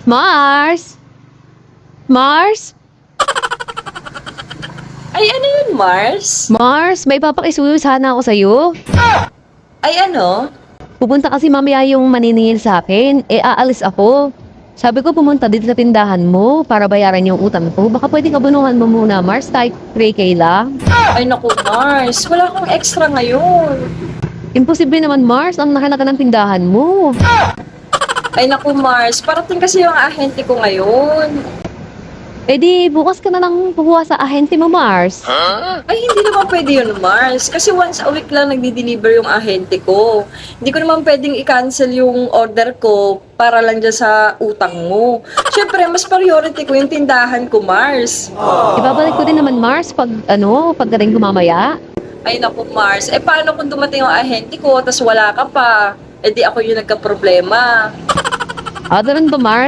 Mars? Mars? Ay, ano yun, Mars? Mars, may papakisuyo sana ako sa'yo. Ay, ano? Pupunta kasi mamaya yung maniningil sa akin. Aalis ako. Sabi ko pumunta dito sa tindahan mo para bayaran yung utang ko. Baka pwede kabunuhan mo muna, Mars, kahit 3K lang. Ay, naku, Mars. Wala akong extra ngayon. Imposible naman, Mars, ang nakalaga ng tindahan mo. Ay, naku, Mars. Parating kasi yung ahente ko ngayon. Eh di, bukas ka na lang kukuha sa ahente mo, Mars. Ay, hindi naman pwede yun, Mars. Kasi once a week lang nagdi-deliver yung ahente ko. Hindi ko naman pwedeng i-cancel yung order ko para lang dyan sa utang mo. Siyempre, mas priority ko yung tindahan ko, Mars. Ibabalik ko din naman, Mars, pagdating ko mamaya. Ay, naku, Mars. Eh, paano kung dumating yung ahente ko, tas wala ka pa? Eh, di ako yung nagka-problema. Ganun ba, Mars?